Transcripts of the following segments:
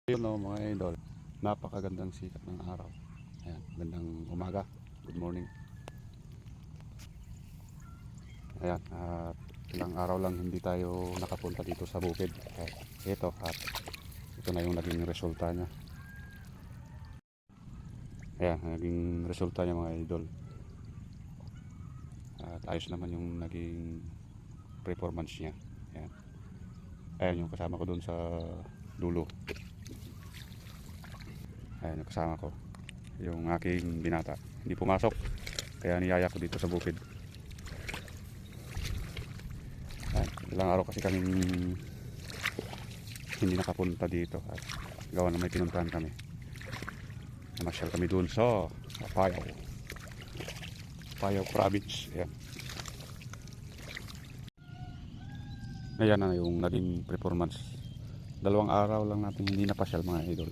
Yun o mga idol, napakagandang sikat ng araw. Ayan, gandang umaga, good morning. Ayan, at ilang araw lang hindi tayo nakapunta dito sa bukid. At ito na yung naging resulta niya. Ayan, naging resulta niya mga idol. At ayos naman yung naging performance niya. Ayan, ayan yung kasama ko doon sa dulo. Ayan yung kasama ko, yung aking binata. Hindi pumasok, kaya niyaya ko dito sa bukid. Ayan, ilang araw kasi kaming hindi nakapunta dito at gawa na may pinuntahan kami. Namasyal kami doon sa Apayao Province. Ayan. Ayan na yung naging performance. 2 araw lang natin hindi napasyal mga idol.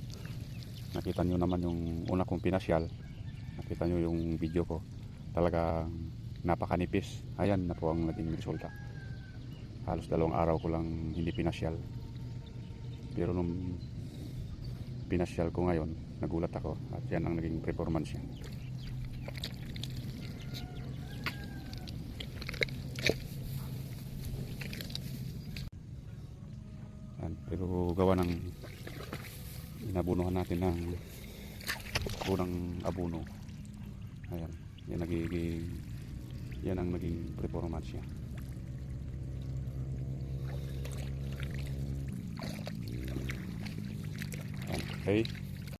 Nakita nyo naman yung una kong pinasyal. Nakita nyo yung video ko. Talagang napakanipis. Ayan na po ang naging resulta. Halos 2 araw ko lang hindi pinasyal. Pero nung pinasyal ko ngayon, nagulat ako. At yan ang naging performance niya. Yan. Pero gawa ng inabunuhan natin ng unang abuno. Ayan, yan ang naging performance niya. Ayan, okay.